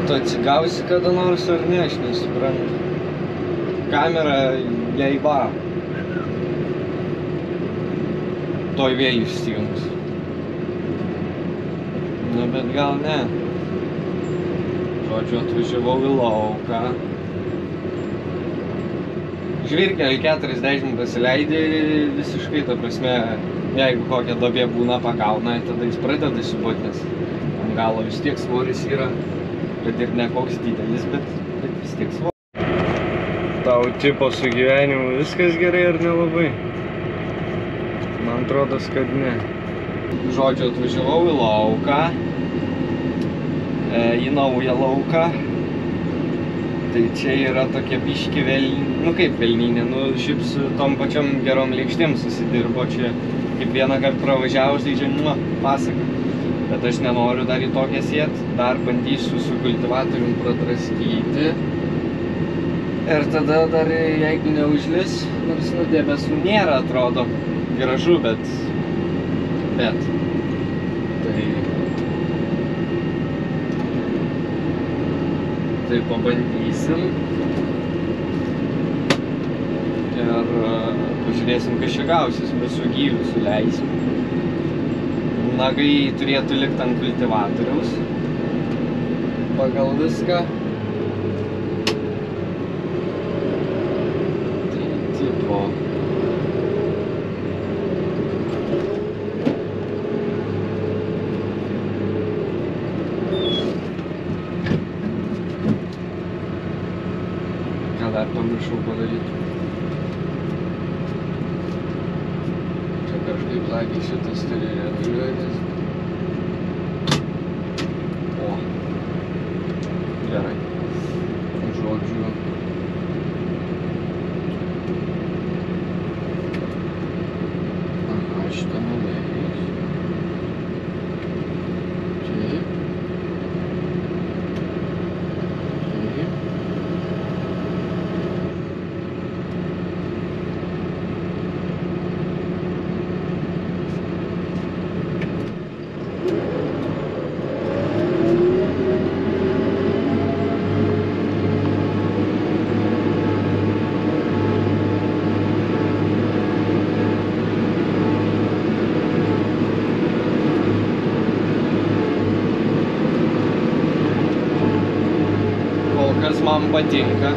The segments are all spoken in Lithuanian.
Tu atsigausi kada nors ar ne, aš nesuprantu. Kamera jai va. Toj vėl išsijungs. Na, bet gal ne. Žodžiu, atvažiavau į lauką. Žvirkelį 40 pasileidė visiškai, ta prasme, jeigu kokia dobė būna pagauna, tada jis pradeda siūbuot, nes ant galo vis tiek svoris yra, kad ir ne koks didelis, bet vis tiek svoris. Tau tipo su gyvenimu viskas gerai ar nelabai? Man atrodos, kad ne. Žodžiu, atvažiavau į lauką, į naują lauką. Tai čia yra tokia biški velninė, nu kaip velninė, nu šiaip su tom pačiom gerom lėkštėm susidirbo čia. Kaip vieną kartą pravažiavus, tai čia pasaka. Bet aš nenoriu dar į tokią sėt, dar bandysiu su kultivatorium pradraskyti. Ir tada dar, jeigu neužlis, nors nu debesų nėra, atrodo gražu, bet. Tai pabandysim. Ir pažiūrėsim, kas čia gausis, visų gylių suleisim. Nagai turėtų likti ant kultivatoriaus. Pagal viską. Tai tipo. Dar pamiršau padaryti. Čia kažkaip sakė, šitas turi reguliuotis. O. Gerai. Žodžiu. Aha, šitą nuleis. Taip. Kas man patinka.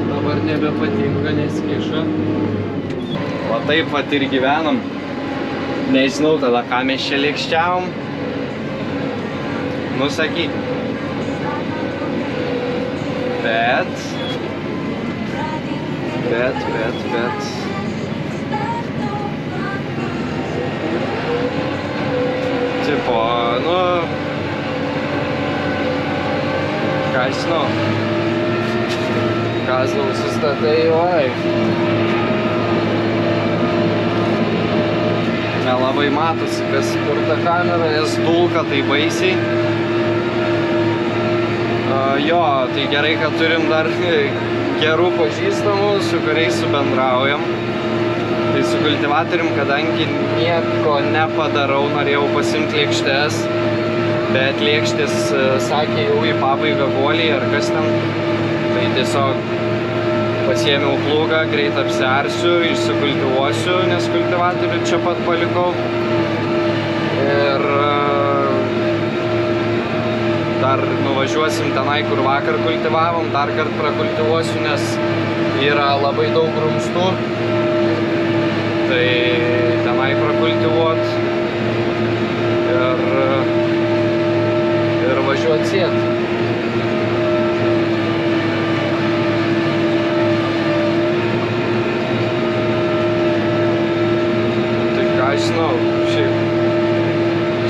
Dabar nebepatinka, nes kiša. O taip vat ir gyvenam. Nežinau tada, ką mes čia lėkščiavom. Nu, sakyk. Bet. Tipo, nu, ką žinau, kas nusistatai, oi. Nelabai matosi, kas kur ta kamera, nes dulka tai baisiai. Jo, tai gerai, kad turim dar gerų pažįstamų, su kuriais subendraujam. Tai su kultivatorium, kadangi nieko nepadarau, norėjau pasimti lėkštes, bet lėkštės sakė jau į pabaigą guoliai ar kas ten. Tai tiesiog pasiėmiau plūgą, greit apsiarsiu, išsikultivuosiu, nes kultivatorių čia pat palikau. Ir dar nuvažiuosim tenai, kur vakar kultivavom, dar kart prakultivuosiu, nes yra labai daug grumstų. Tai tenai prakultivuot ir važiuot sėt. Tai ką žinau,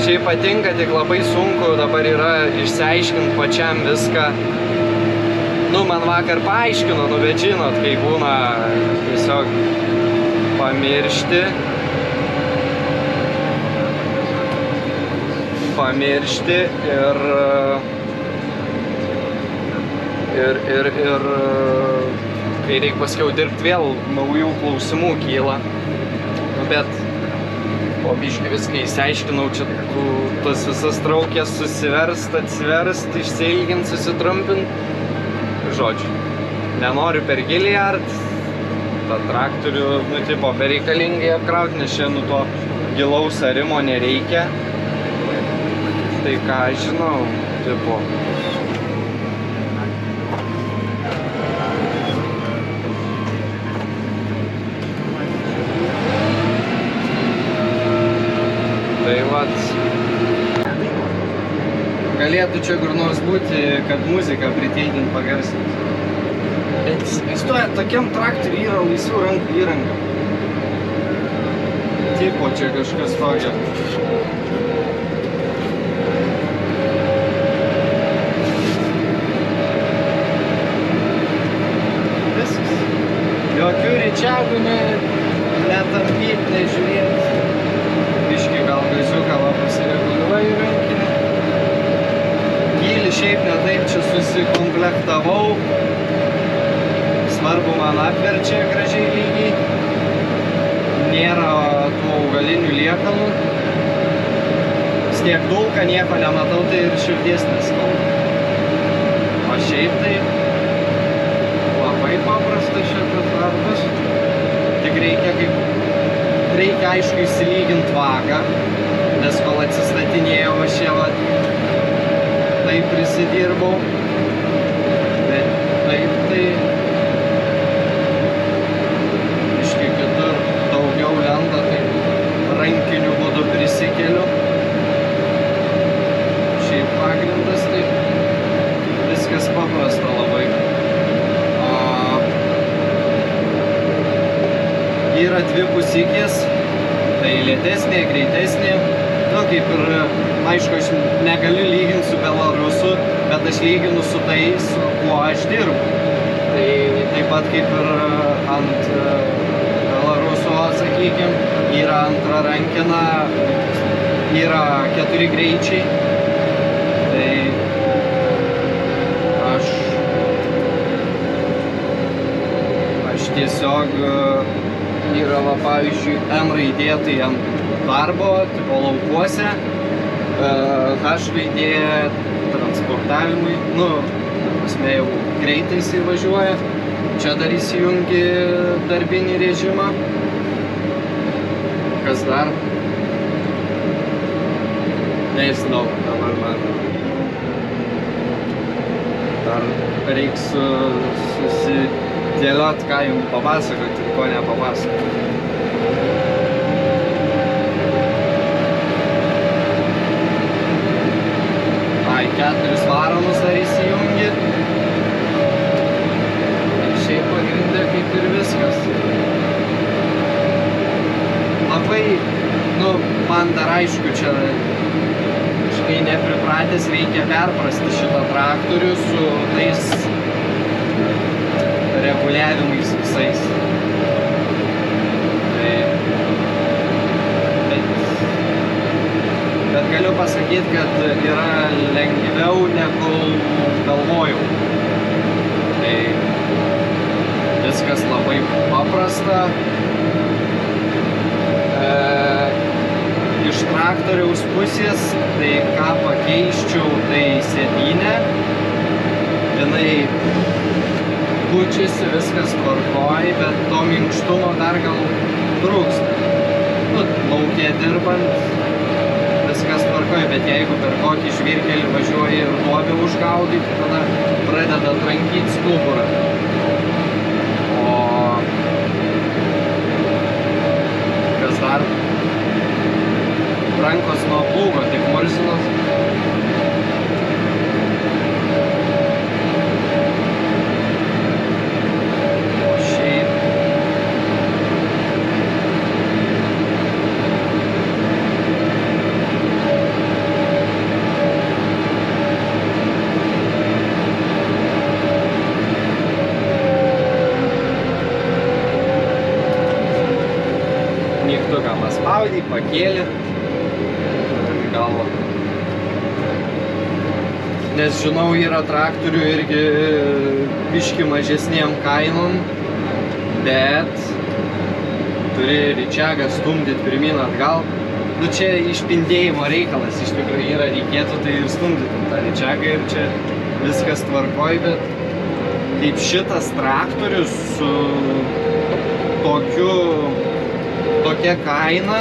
šiaip patinka, tik labai sunku dabar yra išsiaiškinti pačiam viską. Nu, man vakar paaiškino, nu, bet žinot, kai būna tiesiog pamiršti ir kai reikia paskiau dirbti vėl naujų klausimų kyla. Nu, bet po biškį viską įsiaiškinau, čia tas visas traukės susiverst, atsiverst, išsiilgint, susitrumpint. Žodžiu, nenoriu per giliai art, tą traktorių, nu, tipo, bereikalingai apkrauti, nes čia, nu, to gilaus arimo nereikia. Tai ką aš žinau, tipo. Tai vat, galėtų čia kur nors būti, kad muziką pritildint pagarsint. Bet įstoja, tokiam traktoriui yra laisvų rankų įranga. Tipo čia kažkas tokio. Viskas. Jokių ričiagų netampyt, nežiūrėt. Biškį gal gaziuką va pasireguliuoju rankinį. Gylį šiaip ne taip čia susikomplektavau. Svarbu man apverčia gražiai lygiai. Nėra tų augalinių liekanų. Stiek dulka, nieko nematau, tai ir širdies neskauda. O šiaip tai labai paprastas šitas darbas. Tik reikia aišku įsilygint vagą, nes kol atsistatinėjau aš čia va taip prisidirbau. Bet taip tai iški kitur daugiau lenda, tai rankiniu būdu prisikeliu. Šiaip pagrindas tai viskas paprasta labai. Yra dvi pusikės, tai lėtesnė, greitesnė. Nu, kaip ir, aišku, aš negaliu lyginti su Belarusu, bet aš lyginu su tais, kuo aš dirbu. Tai taip pat kaip ir ant Belaruso, sakykim, yra antra rankina, yra 4 greičiai. Tai aš tiesiog yra, va, pavyzdžiui, M raidė tai ant darbo, tipo laukuose, H raidė transportavimui, nu, prasme, jau greitai jisai važiuoja, čia dar įsijungi darbinį režimą. Kas dar? Nežinau, dabar man dar reiks susidėliot, ką jums papasakoti ir ko nepapasakoti. Ai, 4 varomus dar įsijungi. Ir šiaip pagrindė kaip ir viskas. Labai, nu, man dar aišku, čia kažkai nepripratęs, reikia perprasti šitą traktorių su tais reguliavimais visais. Bet galiu pasakyti, kad yra lengviau negu galvojau. Tai viskas labai paprasta. Iš traktoriaus pusės, tai ką pakeiščiau, tai sėdynę. Jinai pučiasi, viskas tvarkoj, bet to minkštumo dar gal trūksta. Nu, lauke dirbant, viskas tvarkoj, bet jeigu per kokį žvyrkelį važiuoji ir duobę užgaudyti, tada pradeda trankyti stuburą. O kas dar? Rankos nuo plūgo, tik murzinos. Mygtuką paspaudai, pakėlė į galvą. nes žinau, yra traktorių irgi biški mažesniem kainom, bet turi ričiagą stumdyti pirmin atgal. Nu čia išpindėjimo reikalas, iš tikrųjų yra, reikėtų tai ir stumdyti tą ričiagą ir čia viskas tvarkoj, bet kaip šitas traktorius su tokia kaina,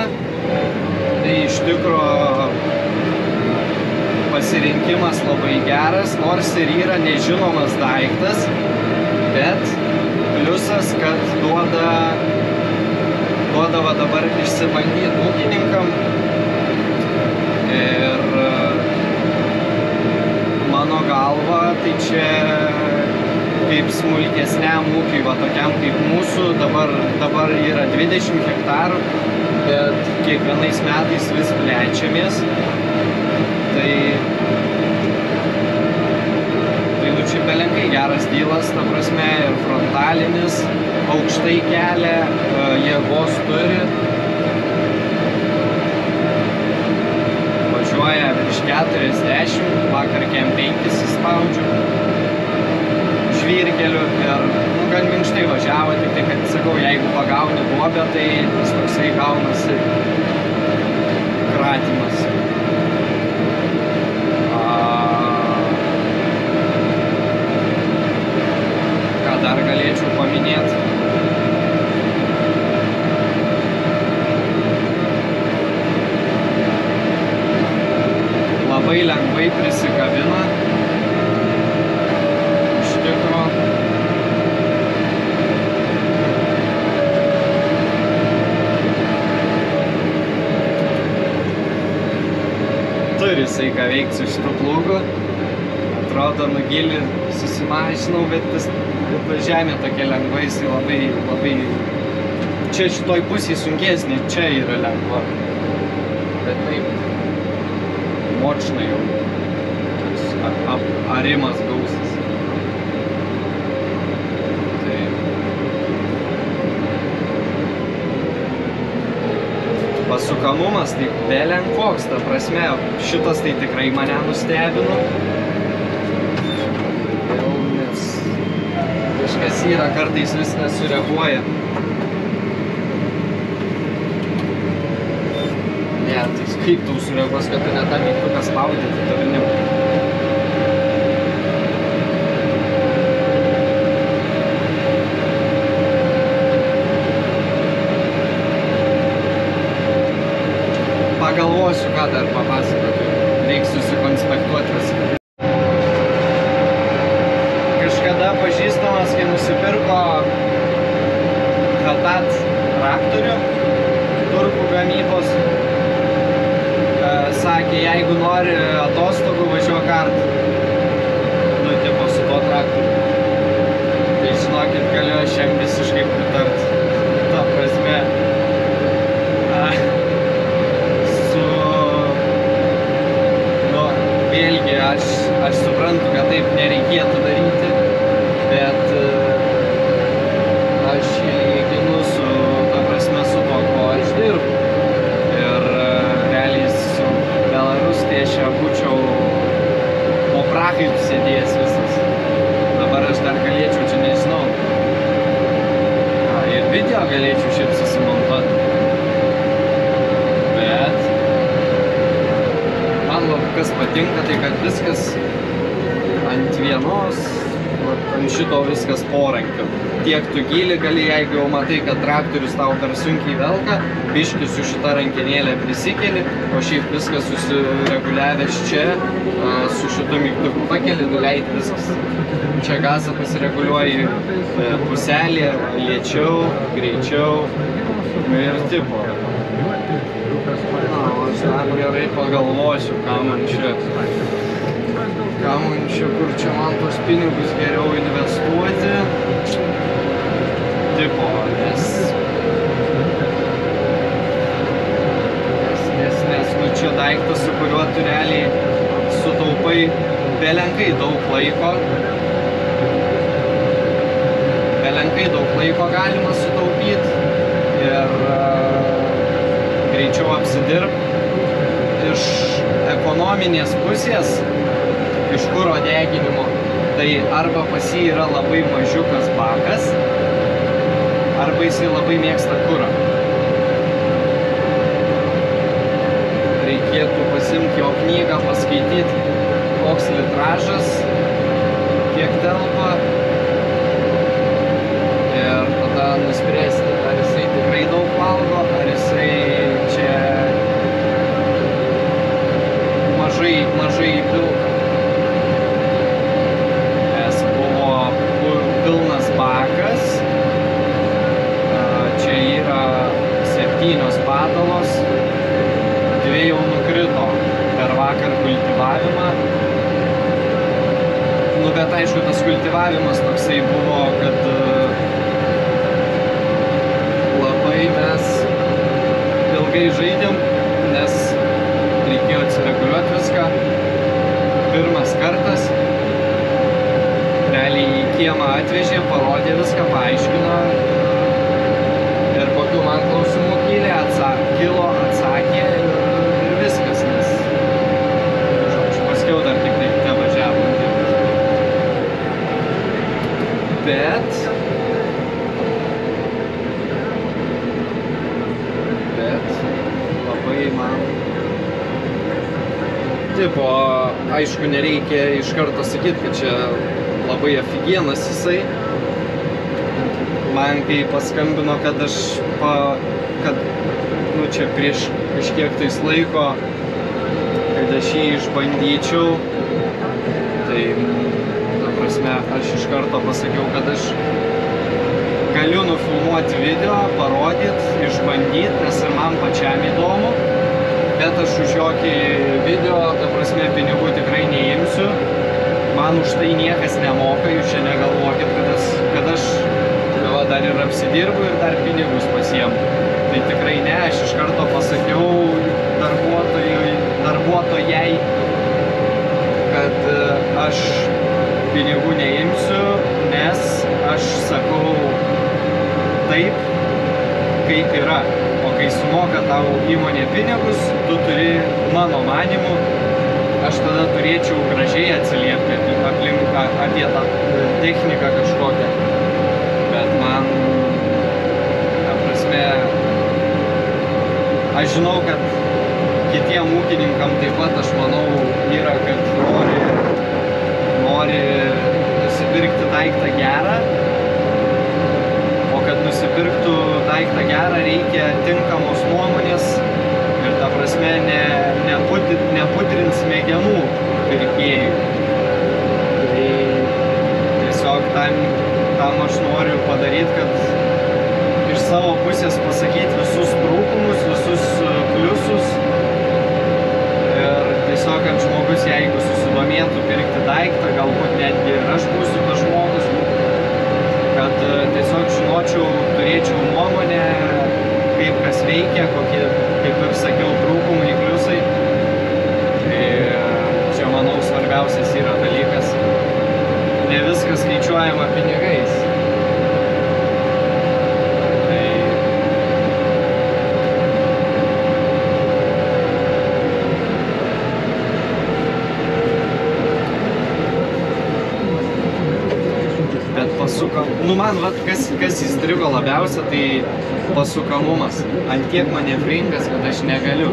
tai iš tikrųjų pasirinkimas labai geras, nors ir yra nežinomas daiktas, bet pliusas, kad duoda va dabar išsibandyti ūkininkam ir mano galva, tai čia kaip smulkesniam ūkiui, va tokiam kaip mūsų, dabar yra 20 hektarų, bet kiekvienais metais vis plečiamės. Tai nu čia belenkai geras dylas, ta prasme, ir frontalinis, aukštai kelia, jėgos turi. Važiuoja virš 40, vakar kem 5 įspaudžiu žvyrkeliu ir gan minkštai važiavo, tik tai, kad sakau, jeigu pagauni duobę, tai vis toksai gaunasi kratimas. Ką dar galėčiau paminėti? Labai lengvai prisikabina. Iš tikro. Turi jisai ką veikti su šitu plūgu. Atrodo, gilį susimažinau, bet ta žemė tokia lengva, jisai labai... Čia šitoj pusėj sunkesnė, čia yra lengva. Bet taip, močnai jau. Arimas gausis. Taip. Pasukamumas tai belenkoks, ta prasme, šitas tai tikrai mane nustebino. Kažkas yra, kartais vis nesureaguoja. Ne, tai kaip tau sureaguos, kad tu ne tą mygtuką spaudi, tai tau ir nebūtų. Pagalvosiu, ką dar papasakoti. Reiks susikonspektuoti viską. Pažįstamas, kai nusipirko Hatat traktorių turkų gamybos, sakė, jeigu nori atostogų, važiuok kartą. Nu, tipo, su tuo traktoriu. Tai žinokit, galiu aš jam visiškai pritart. Ta prasme, vėlgi, aš suprantu, kad taip nereikėtų daryti. Bet aš lyginu su, ta prasme, su to, ko aš dirbu. Ir realiai su Belarus, tai aš būčiau po prakaitą sėdėjęs visas. Dabar aš dar galėčiau, čia nežinau. Ir video galėčiau šiaip susimontuoti. Bet man kas patinka, tai kad viskas ant vienos, ant šito viskas porankio. Tiek tu gilį gali, jeigu jau matai, kad traktorius tau per sunkiai velka, biškį su šita rankenėlė prisikeli, o šiaip viskas susireguliavęs čia, su šitu mygtuku pakeli, nuleidi viskas. Čia gazą pasireguliuoji puselį, lėčiau, greičiau ir tipo. Na, aš dar gerai pagalvosiu, ką man čia, kur čia man tos pinigus geriau investuoti. Tipo, nes nu čia daiktas, su kuriuo tu realiai sutaupai belenkai daug laiko. Belenkai daug laiko galima sutaupyti ir greičiau apsidirbt. Iš ekonominės pusės iš kuro deginimo. Tai arba pas jį yra labai mažiukas bakas, arba jisai labai mėgsta kurą. Reikėtų pasimti jo knygą, paskaityti, koks litražas, kiek telpa. Ir tada nuspręsti, ar jisai tikrai daug valgo, ar jisai čia mažai pilka. Nes buvo pilnas bakas, čia yra 7 padalos, 2 jau nukrito per vakar kultivavimą. Nu, bet aišku, tas kultivavimas toksai buvo, kad labai mes ilgai žaidėm, nes reikėjo atsireguliuoti viską. Pirmas kartas, realiai į kiemą atvežė, parodė viską, paaiškino ir kokių man klausimų kilo, atsakė ir viskas, nes paskiau dar tik tai nevažiavo. Bet labai man tipo, aišku, nereikia iš karto sakyti, kad čia labai afigienas jisai. Man kai paskambino, kad aš nu čia prieš kažkiek tais laiko, kad aš jį išbandyčiau, tai ta prasme, aš iš karto pasakiau, kad aš galiu nufilmuoti video, parodyti, išbandyti, nes ir man pačiam įdomu. Bet aš už jokį video, ta prasme, pinigų tikrai neimsiu. Man už tai niekas nemoka, jūs čia negalvokit, kad aš dar ir apsidirbu ir dar pinigus pasiemu. Tai tikrai ne, aš iš karto pasakiau darbuotojai, kad aš pinigų neimsiu, nes aš sakau taip, kaip yra. O kai sumoka tau įmonė pinigus, tu turi, mano manimu, aš tada turėčiau gražiai atsiliepti apie tą techniką kažkokią. Bet man, ta prasme, aš žinau, kad kitiem ūkininkam taip pat, aš manau, yra, kad nori nusipirkti daiktą gerą. Kad nusipirktų daiktą gerą, reikia tinkamos nuomonės ir ta prasme nepudrint smegenų pirkėjų. Tai tiesiog tam aš noriu padaryti, kad iš savo pusės pasakyti visus trūkumus, visus pliusus ir tiesiog, kad žmogus, jeigu susidomėtų pirkti daiktą, galbūt netgi ir aš būsiu tas žmogus, kad tiesiog žinočiau, turėčiau nuomonę, kaip kas veikia, kokie, kaip ir sakiau, trūkumai, pliusai. Tai čia, manau, svarbiausias yra dalykas. Ne viskas skaičiuojama pinigais. Nu man, kas įstrigo labiausia, tai pasukamumas. Ant tiek manevringas, kad aš negaliu.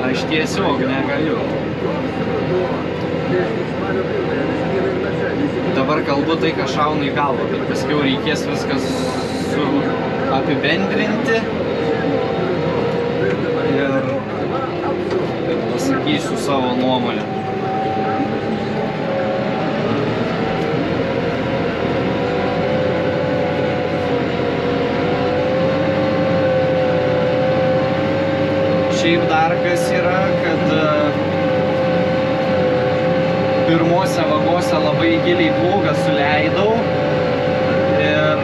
Aš tiesiog negaliu. Dabar kalbu tai, ką šauna į galvą, bet paskiau reikės viskas apibendrinti ir pasakysiu savo nuomonę. Šiaip dar kas yra, kad pirmose vagose labai giliai plūgą suleidau ir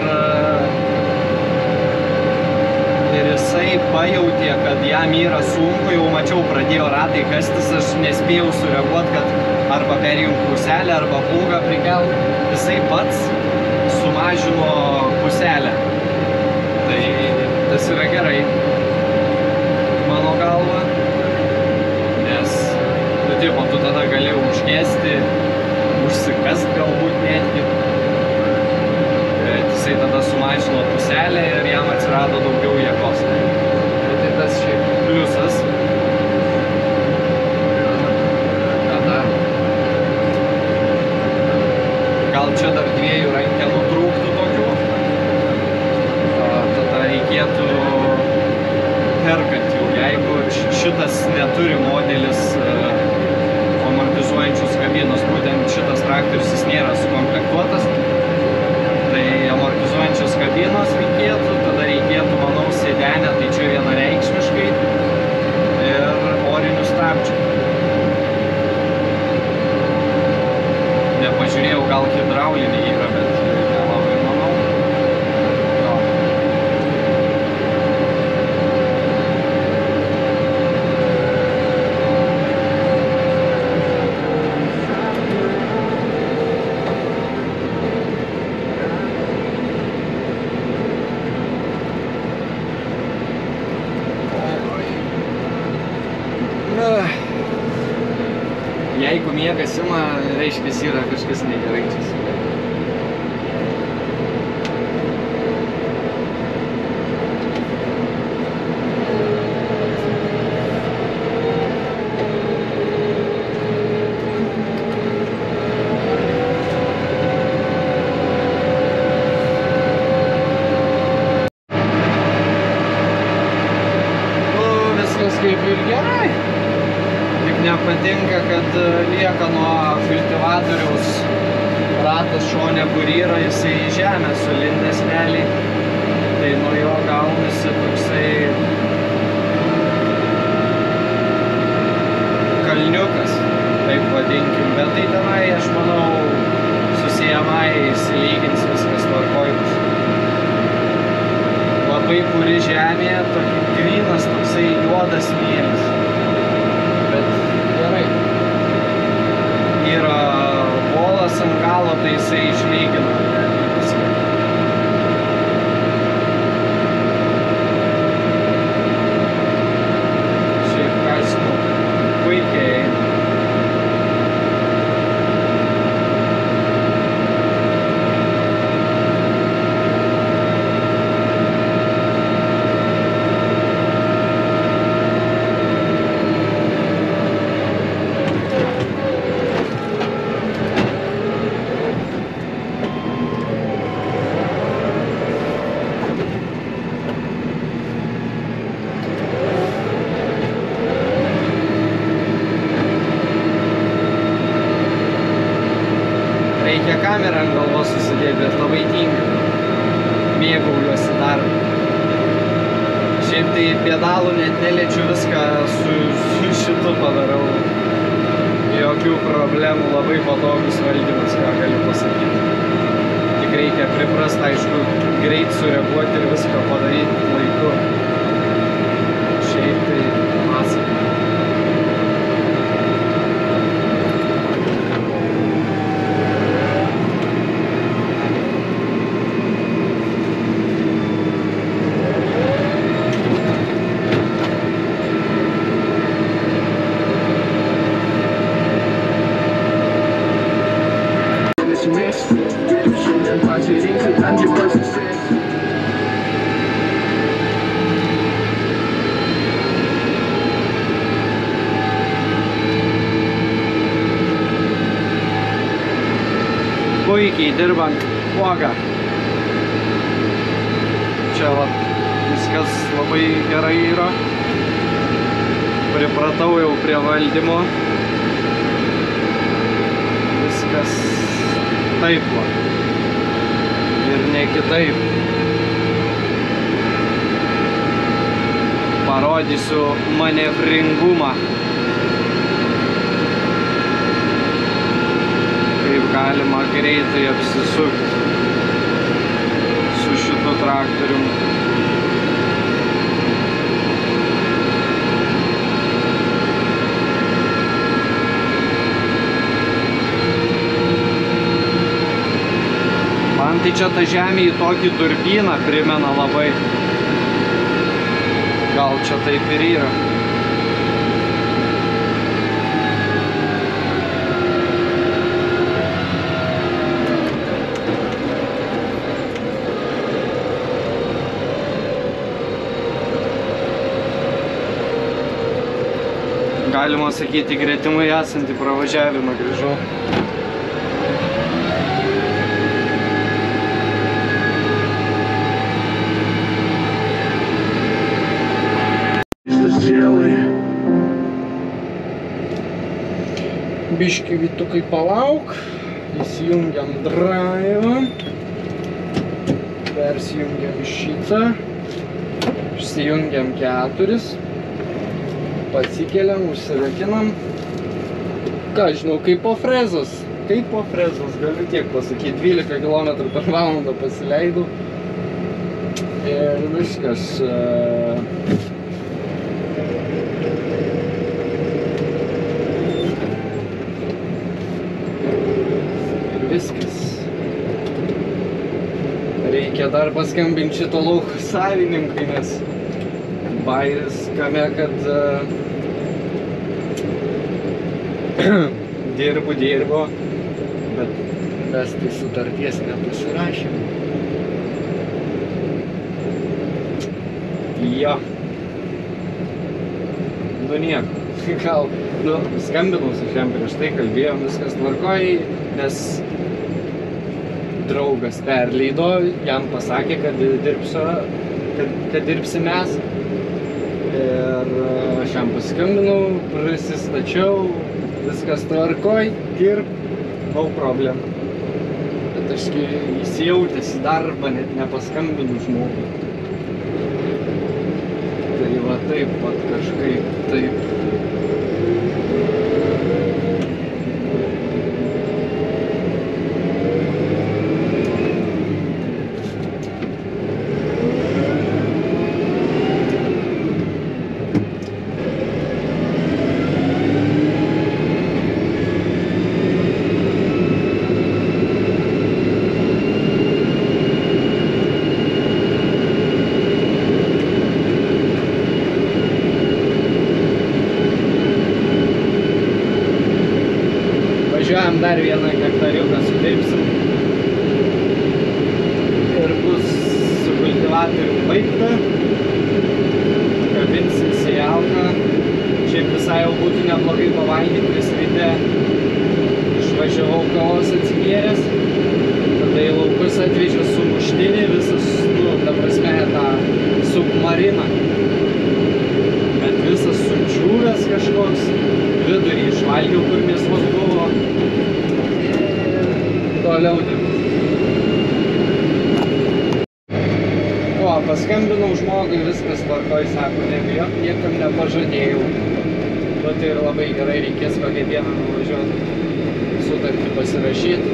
jisai pajautė, kad jam yra sunku, jau mačiau, pradėjo ratai kastis, aš nespėjau sureaguoti, kad arba perjungt puselę, arba plūgą prikelt, jisai pats sumažino puselę. Tai tas yra gerai. Mano galva, nes, tu tada gali užgesti, užsikast galbūt netgi. Jisai tada sumažino puselę ir jam atsirado daugiau jėgos. Tai tas šiaip pliusas. Tada gal čia dar 2 rankenų trūktų tokių. Tada reikėtų perkant jau. Jeigu šitas neturi modelis amortizuojančius kabinos, būtent šitas traktorius jis nėra sukomplektuotas, tai amortizuojančios kabinos reikėtų, tada reikėtų, manau, sėdenę, tai čia vienareikšmiškai ir orinių stabdžių. Nepažiūrėjau, gal hidraulinė yra, bet nelabai manau. Jo. Jeigu miegas ima, reiškia, yra kažkas negerai čia. Viskas kaip ir gerai. Nepatinka, kad lieka nuo kultivatoriaus ratas šone, kur yra, jisai į žemę sulindęs realiai. Tai nuo jo gaunasi toksai kalniukas, taip vadinkim. Bet tai tenai, aš manau, susijamai įsilygins viskas tvarkoj bus. Labai puri žemė, grynas toksai juodas smėlis. Yra volas ant galo, tai jisai išlygina viską. Šiaip kas, puikiai eina. Reikia kamerą ant galvos susidėti, bet labai tinka. Mėgaujuosi dar. Šiaip tai pedalų net neliečiu, viską su šitu padarau. Jokių problemų, labai patogus valdymas, ką galiu pasakyti. Tik reikia priprast, aišku, greit sureaguoti ir viską padaryti laiku. Šiaip tai masaka. Puikiai dirbant uogą. Čia viskas labai gerai yra. Pripratau jau prie valdymo. Viskas taip va. Ir ne kitaip. Parodysiu manevringumą. Kaip galima greitai apsisukti su šitu traktorium. Man tai čia ta žemė į tokį durbyną primena labai. Gal čia taip ir yra. galima sakyti, gretimai esantį pravažiavimą grįžau. Biški Vytukai palauk, įsijungiam drive'ą, persijungiam šitą, išsijungiam 4, pasikeliam, užsirakinam. Ką žinau, kaip po frezos, galiu tiek pasakyti, 12 km/h pasileidau ir viskas. Viskas. Reikia dar paskambinti šito lauko savininkui, nes bairis kame, kad dirbo, bet mes tai sutarties nepasirašėm. Jo. Nu nieko. Gal, skambinau su šiam prieš tai, kalbėjom, viskas tvarkoj, nes draugas perleido, jam pasakė, kad dirbsim mes. Ir aš jam paskambinau, prisistačiau, viskas tvarkoj, dirb, no problem. Bet aš įsijautęs į darbą, net nepaskambinu žmogui. Tai va taip, kažkaip taip. Važiuojam dar vieną hektariuką sudirbsim ir bus su kultivatorium baigta, kabinsim sėjalką. Šiaip visai jau būtų neblogai pavalgyti, nes ryte išvažiavau kavos atsigėręs, tada į laukus atvežė sumuštinį, visas, ta prasme, tą submariną, bet visas sudžiūvęs kažkoks, vidurį išvalgiau, kur mėsos buvo. Toliau o, paskambinau žmogui, viskas tvarkoj, sako, nebijok, niekam nepažadėjau. Nu, tai ir labai gerai, reikės kokią dieną nuvažiuoti, sutartį pasirašyti.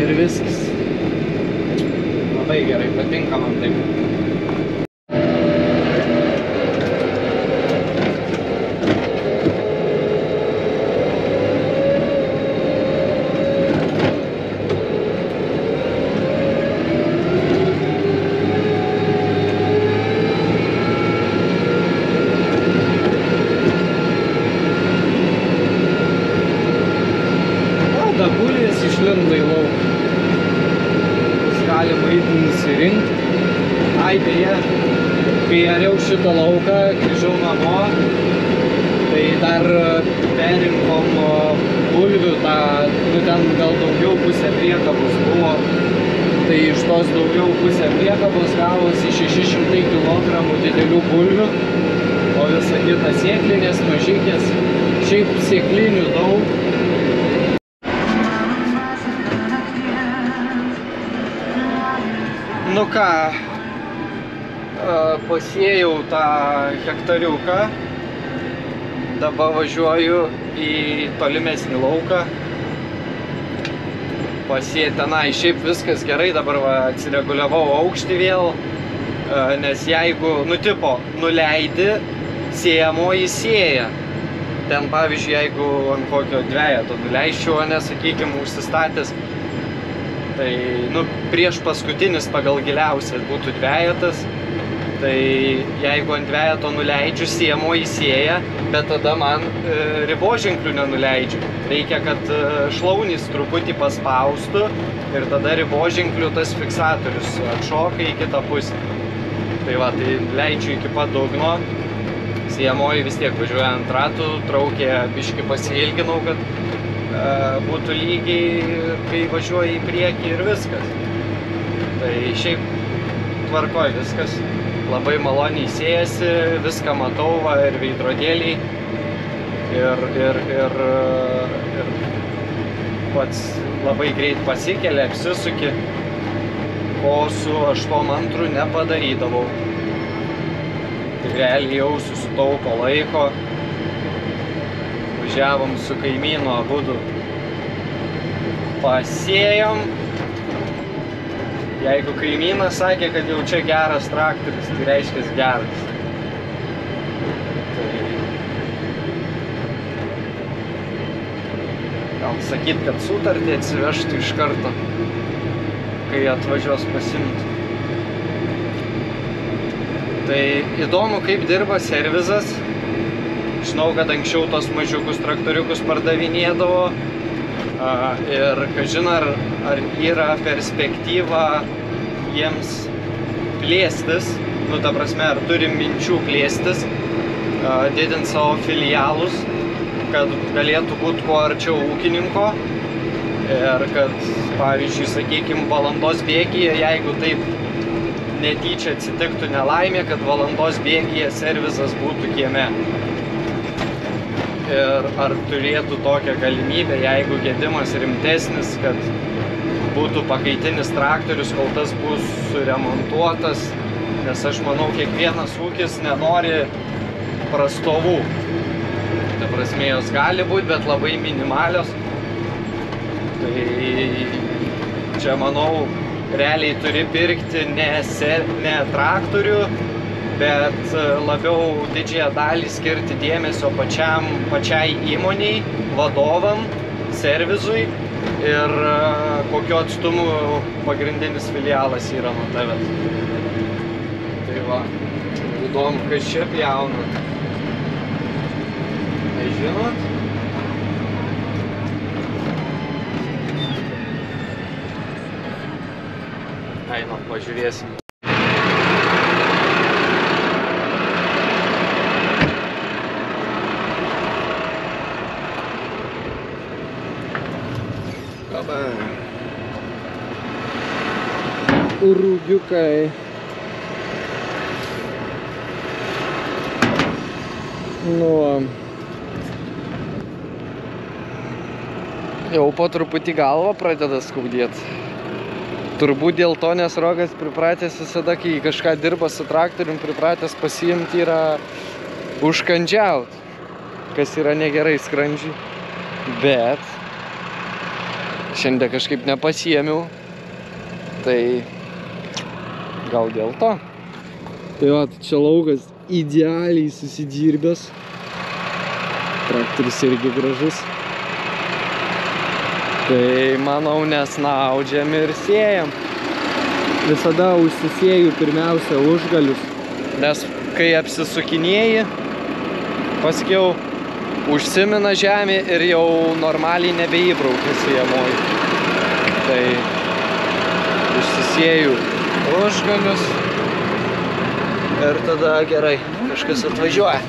Ir viskas. Labai gerai, patinka man taip. Dabulės išlindo į lauką. Galima įti nusirinkti. Ai, beje, kai ariau šitą lauką, grįžau namo, tai dar perinkom bulvių, ten gal daugiau pusę priekabos buvo. Tai iš tos daugiau pusę priekabos gavosi 600 kg didelių bulvių, o visa kita sėklinės, mažykės, šiaip sėklinių daug. Nu ką, pasėjau tą hektariuką, dabar važiuoju į tolimesnį lauką, pasėti tenai. Šiaip viskas gerai, dabar atsireguliavau aukštį vėl, nes jeigu, nuleidi, sėjamoji sėja. Ten, pavyzdžiui, jeigu ant kokio dvejeto nuleisčiau, sakykime, užsistatęs, tai, prieš paskutinis pagal giliausias būtų dvejetas, tai jeigu ant dvejeto nuleidžiu, sėjamoji sėja, bet tada man riboženklių nenuleidžiu. Reikia, kad šlaunys truputį paspaustų ir tada riboženklių tas fiksatorius atšoka į kitą pusę. Tai va, tai leidžiu iki pat dugno, siejamoji vis tiek važiuoja ant ratų, traukė biškį pasiilginau, kad būtų lygiai, kai važiuoja į priekį ir viskas. Tai šiaip tvarkoj viskas, labai maloniai siejasi, viską matau, va, ir veidrodėliai, ir pats labai greit pasikelia, apsisuki, ko su 8 nepadarydavau. Tai realiai jau susitaupo laiko, važiavom su kaimynu abudu, pasėjom. Jeigu kaimynas sakė, kad jau čia geras traktorius, tai reiškia geras. Tai gal sakyt, kad sutartį atsivežtų iš karto, kai atvažiuos pasiimti. Tai įdomu, kaip dirba servizas. Žinau, kad anksčiau tos mažiukus traktoriukus pardavinėdavo. Ir kažin ar yra perspektyva jiems plėstis, nu ta prasme, ar turim minčių plėstis, didint savo filialus, kad galėtų būti kuo arčiau ūkininko ir kad, pavyzdžiui, sakykime, valandos bėgyje, jeigu taip netyčia atsitiktų nelaimė, kad valandos bėgyje servizas būtų kieme. Ir ar turėtų tokią galimybę, jeigu gedimas rimtesnis, kad būtų pakaitinis traktorius, kol tas bus suremontuotas, nes aš manau, kiekvienas ūkis nenori prastovų. Ta prasme, jos gali būti, bet labai minimalios. Tai čia, manau, realiai turi pirkti ne traktorių, bet labiau didžiąją dalį skirti dėmesio pačiai įmoniai, vadovam, servizui ir kokiu atstumu pagrindinis filialas yra nuo tavęs. Tai va, įdomu, kas čia pjauna. Nežinot? Einam, pažiūrėsim. Rūgiukai. Nu, jau po truputį galvą pradeda skaudėti. Turbūt dėl to, nes Rokas pripratęs visada, kai kažką dirba su traktorium, pripratęs pasiimti yra užkandžiaut, kas yra negerai skrandžiui. Bet šiandien kažkaip nepasiėmiau, tai gal dėl to. Tai va, čia laukas idealiai susidirbęs. Traktorius irgi gražus. Tai manau, nesnaudžiam ir siejam. Visada užsisėju pirmiausia užgalius, nes kai apsisukinėji, paskiau užsimina žemė ir jau normaliai nebeįbraukia siejamoji. Tai užsisėju užgalius ir tada gerai, kažkas atvažiuoja.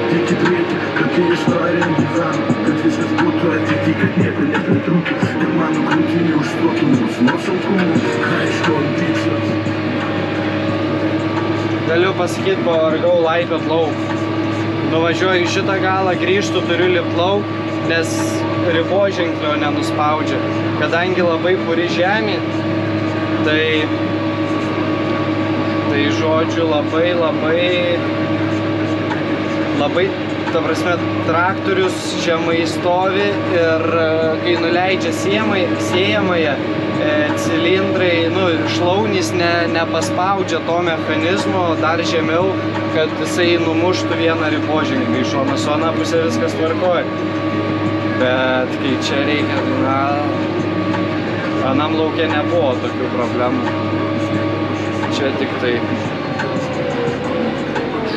Tik į priekį, kad į istoriją gyvenam, kad viskas būtų ateity, kad niekur nepritrūkė. Ir mano krūtinė užstokė mus nuo sunkumų, aišku, tikslas. Galiu pasakyti, pavargau laipiot lauk. Nuvažiuoju į šitą galą, grįžtu, turiu lipt lauk, nes riboženklio nenuspaudžia. Kadangi labai puri žemė, tai žodžiu, labai, ta prasme, traktorius žemai stovi ir kai nuleidžia siejamąją, cilindrai, šlaunys nepaspaudžia to mechanizmo dar žemiau, kad jisai numuštų vieną riboženklį iš šono. Su ana pusė viskas tvarkoja. Bet kai čia reikia, anam lauke nebuvo tokių problemų. Čia tik tai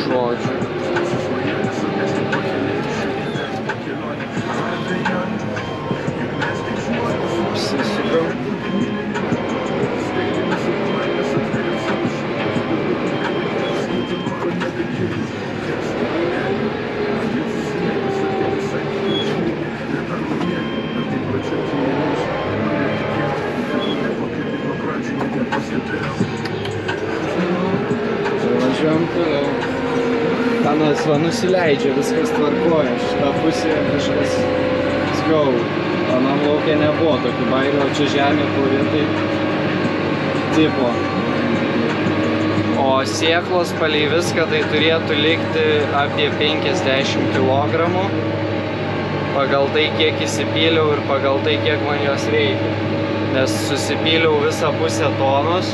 žodžiu. Apsisukam. va nusileidžia, viskas tvarkoja. Šitą pusę kažkas skauda. Anam laukia nebuvo tokių bairių, o čia žemė kuri tai tipo. O sėklos palei viską tai turėtų likti apie 50 kg. Pagal tai, kiek įsipyliau ir pagal tai, kiek man jos reikia. Nes susipyliau visą pusę tonos.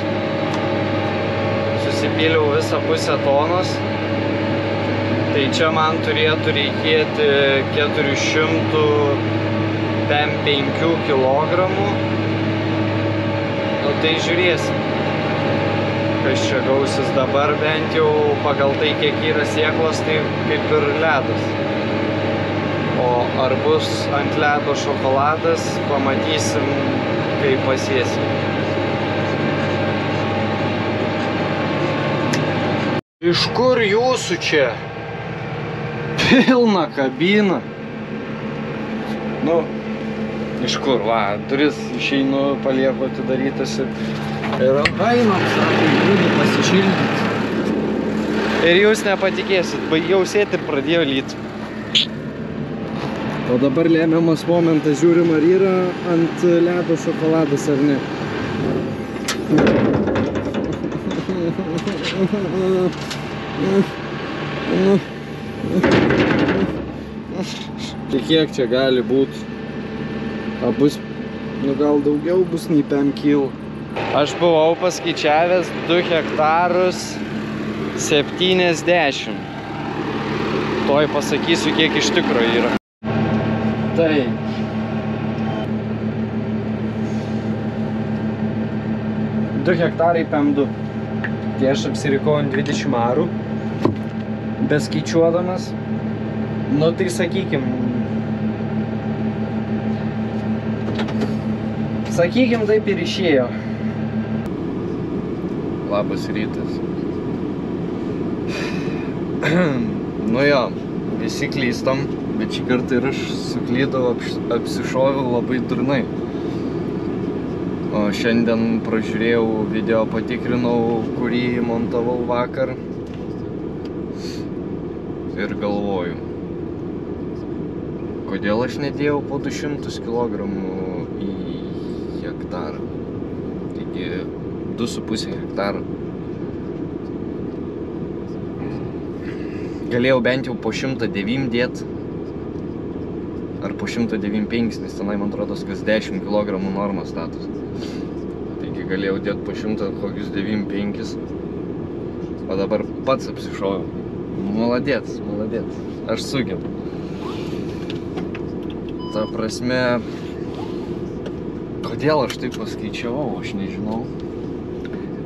Tai čia man turėtų reikėti 405 kg. Nu tai žiūrėsim, kas čia gausis dabar, bent jau pagal tai, kiek yra sėklos, tai kaip ir ledas. O ar bus ant ledo šokoladas, pamatysim, kai pasėsim. Iš kur jūsų čia? Pilna kabina. Nu, iš kur, va, duris išeinu, palieku atidarytas ir einam, sako, grūdį pasišildyti. Ir jūs nepatikėsit, baigiau sėti ir pradėjo lyti. O dabar lemiamas momentas, žiūrim, ar yra ant ledo šokoladas ar ne. Tai kiek čia gali būti? Bus, nu gal daugiau bus nei 5 kg. Aš buvau paskaičiavęs 2 hektarus 70. Toj pasakysiu, kiek iš tikro yra. Tai. Du hektarai PM2. Tai aš apsirikau ant 20 arų, beskaičiuodamas. Nu tai sakykim, taip ir išėjo. Labas rytas. Nu jo, visi klystam, bet šį kartą ir aš suklydau, apsišoviau labai durnai. O šiandien pražiūrėjau video, patikrinau, kurį montavau vakar. Ir galvoju, kodėl aš nedėjau po 200 kg į hektarą. Taigi 2,5 hektaro. Galėjau bent jau po 109 dėt. Ar po 195, nes tenai, man atrodo, kas 10 kg normas status. Taigi galėjau dėt po 195. O dabar pats apsišoviau. Молодец. Aš sugebu. Ta prasme, kodėl aš taip paskaičiavau, aš nežinau.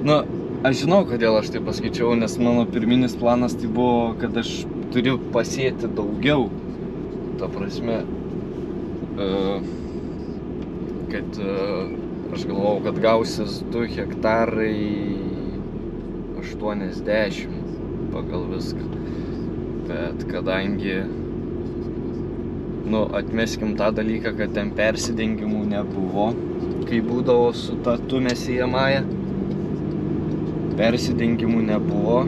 Nu, aš žinau, kodėl aš taip paskaičiavau, nes mano pirminis planas tai buvo, kad aš turiu pasėti daugiau. Ta prasme, kad aš galvojau, kad gausis 2 hektarai 80 pagal viską. Bet kadangi, nu, atmeskim tą dalyką, kad ten persidengimų nebuvo, kai būdavo su ta tumesijamaja. Persidengimų nebuvo.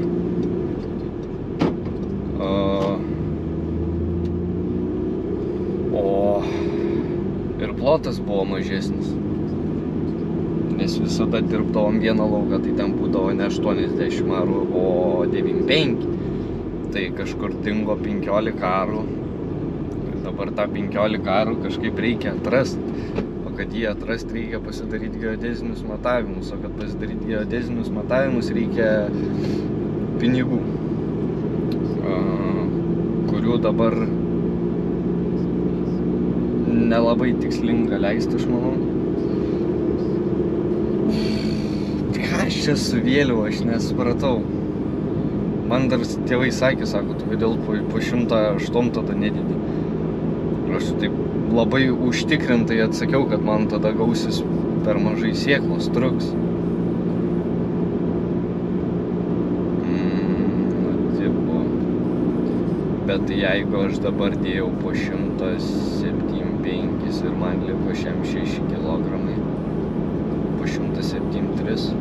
O ir plotas buvo mažesnis. Nes visada dirbdavom vieną lauką, tai ten būdavo ne 80 arų, o 95. Tai kažkur dingo 15 arų. Ir dabar tą 15 arų kažkaip reikia atrasti. O kad jį atrasti, reikia pasidaryti geodezinius matavimus. O kad pasidaryti geodezinius matavimus, reikia pinigų. Kurių dabar nelabai tikslinga leisti, aš manau. Ką aš čia suvėliau, aš nesupratau. Man dar tėvai sakė, sako, tu kodėl po 108 tada nedidi. Ir aš taip labai užtikrintai atsakiau, kad man tada gausis per mažai sėklos, truks. Bet jeigu aš dabar dėjau po 175 ir man liko šiam 6 kg, po 173,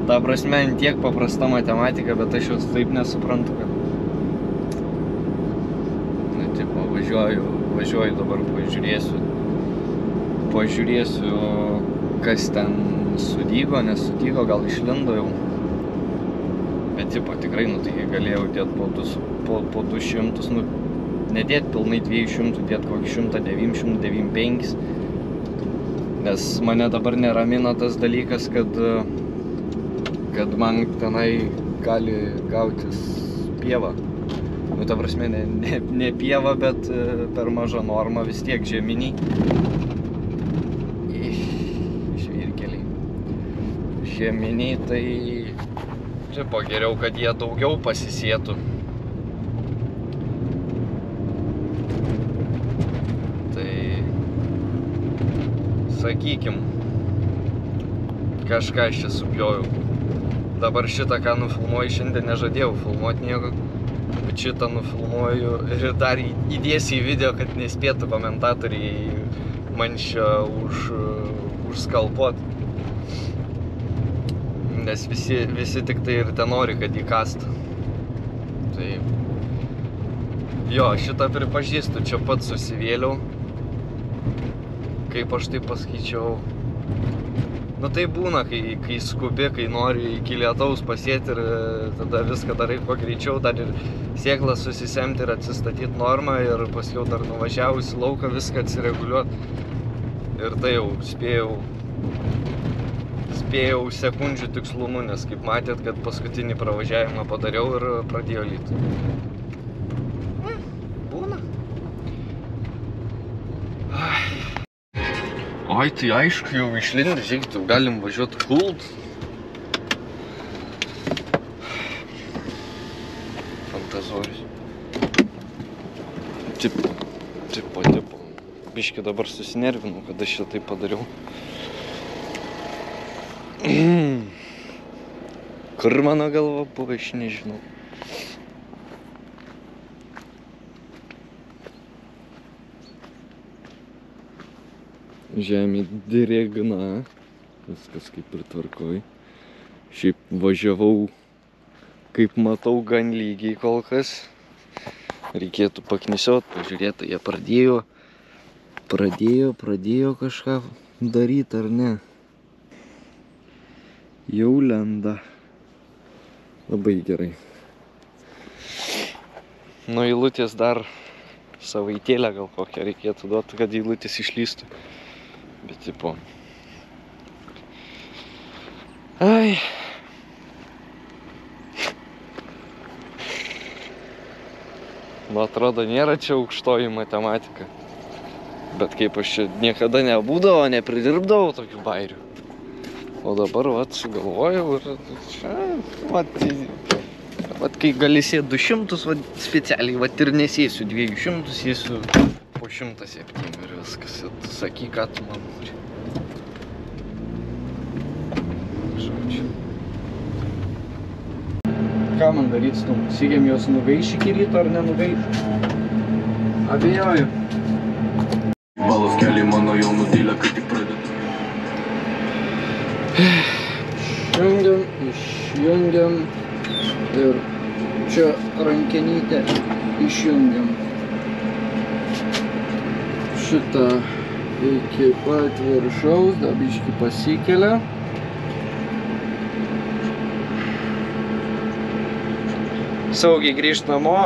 Ta prasme, tiek paprasta matematika, bet aš jos taip nesuprantu, kad... Na, tipo, važiuoju dabar, pažiūrėsiu, kas ten sudygo, nesudygo, gal išlindo jau. Bet, tipo, tikrai, nu, tai galėjau dėt po 200, nu, nedėt pilnai 200, dėt kokį 100, 95. Nes mane dabar neramina tas dalykas, kad man tenai gali gautis pieva. Nu, ta prasme, ne pieva, bet per maža norma vis tiek žeminiai. Žvyrkeliai. Žeminiai, tai čia geriau, kad jie daugiau pasisėtų. Tai, sakykim, kažką aš čia supjojau. Dabar šitą, ką nufilmuoju, šiandien nežadėjau filmuoti nieko. Bet šitą nufilmuoju ir dar įdėsiu į video, kad nespėtų komentatoriai man čia užskalpuot. Nes visi tik tai ir ten nori, kad įkastų. Tai... Jo, šitą pripažįstu, čia pats susivėliau. Kaip aš tai paskaičiau. Nu tai būna, kai skubi, kai nori iki lietaus pasėti ir tada viską darai kuo greičiau, dar ir sėklas susisemti ir atsistatyti normą ir paskiau dar nuvažiavus į lauką viską atsireguliuoti. Ir tai jau spėjau sekundžių tikslumu, nes kaip matėt, kad paskutinį pravažiavimą padariau ir pradėjo lyti. Būna. Oi, tai aišku, jau išlindė, žiūrėkit, jau galim važiuoti kult. Fantazorius. Tipo. Biškį dabar susinervinau, kad aš šitą taip padariau. Kur mano galva buvo, aš nežinau. Žemė drėgna, viskas kaip ir tvarkoj. Šiaip važiavau, kaip matau, gan lygiai kol kas. Reikėtų paknisiot, pažiūrėti, jie pradėjo kažką daryti ar ne. Jau lenda. Labai gerai. Nuo eilutės dar savaitėlę gal kokią reikėtų duoti, kad eilutės išlystų. Bet tipo... Ai... Nu, atrodo, nėra čia aukštoji matematika. Bet kaip aš čia niekada nebūdavo, nepridirbdavau tokių bairių. O dabar, vat, sugalvojau ir čia, vat, kai gali sėti 200, vat, specialiai, vat, ir nesėsiu 200, sėsiu po 107 ir viskas. Sakyk, ką tu man nori. Žodžiu. Ką man daryti su tom? Sigėm jos nugaiš iki ryto ar nenugaiš? Abejoju. Balos keli mano jau nudėlė, kai tik pradeda. Išjungiam ir čia rankenytę išjungiam. Šitą iki pat viršaus, dabiškį pasikelia. Saugiai grįžt namo,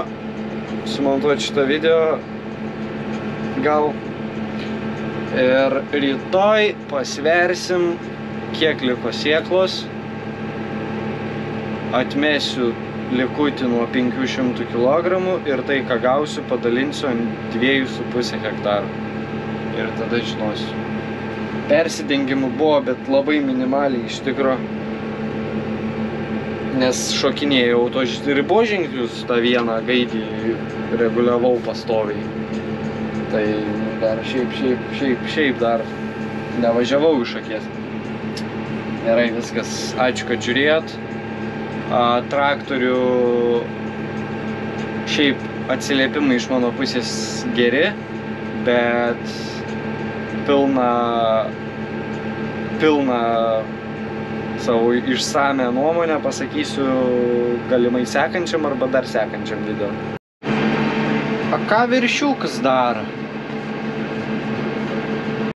sumontuoti šitą video gal. Ir rytoj pasversim, kiek liko sėklos. Atmesiu likutį nuo 500 kg ir tai, ką gausiu, padalinsiu ant 2,5 hektarų. Ir tada žinosiu. Persidengimų buvo, bet labai minimaliai iš tikro. Nes šokinėjau to riboženklius, tą vieną gaidį reguliavau pastoviai. Tai dar šiaip dar nevažiavau iš akies. Gerai, viskas. Ačiū, kad žiūrėjot. Traktorių šiaip atsiliepimai iš mano pusės geri, bet pilna savo išsame nuomonę pasakysiu galimai sekančiam arba dar sekančiam video. A ką viršiukas daro?